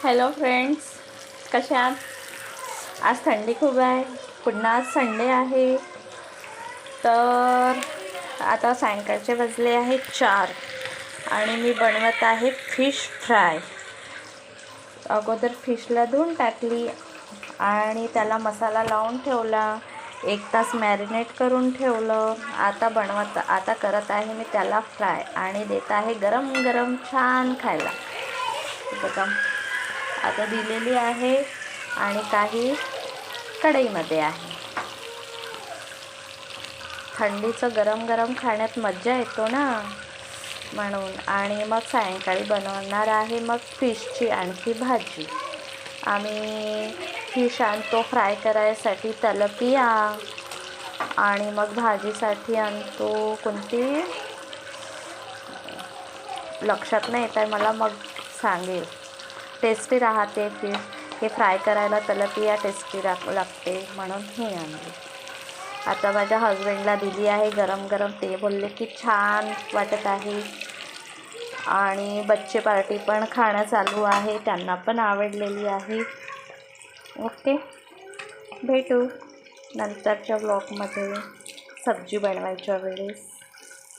Hello friends, कसे आहात? आज थंडी खूप आहे. पुन्हा आज संडे आहे. तर आता सायंकाळचे वाजले आहे 4 आणि मी बनवत आहे फिश फ्राय. अगोदर फिशला धुवून टाकली आणि त्याला मसाला लावून ठेवला. 1 तास मॅरिनेट करून ठेवलं. आता करत आहे मी त्याला फ्राय आणि देत आहे गरम गरम छान खायला. बघा, आता दिलेली आहे आणि काही कढईमध्ये आहे. थंडीचं गरम गरम खाण्यात मज्जा येतो ना, म्हणून. आणि मग सायंकाळी बनवणार आहे मग फिशची आणखी भाजी. आम्ही फिश आणतो फ्राय करायसाठी तलपिया, आणि मग भाजीसाठी आणतो कोणती लक्षात नाही येत आहे मला, मग सांगेल. टेस्टी राहते फिश. हे फ्राय करायला तलपिया टेस्टी लागते म्हणून ही आणली. आता माझ्या हजबंडला दिली आहे गरम गरम. ते बोलले की छान वाटत आहे. आणि बच्चे पार्टी पण खाणं चालू आहे, त्यांना पण आवडलेली आहे. ओके, भेटू नंतरच्या ब्लॉगमध्ये सब्जी बनवायच्या वेळेस.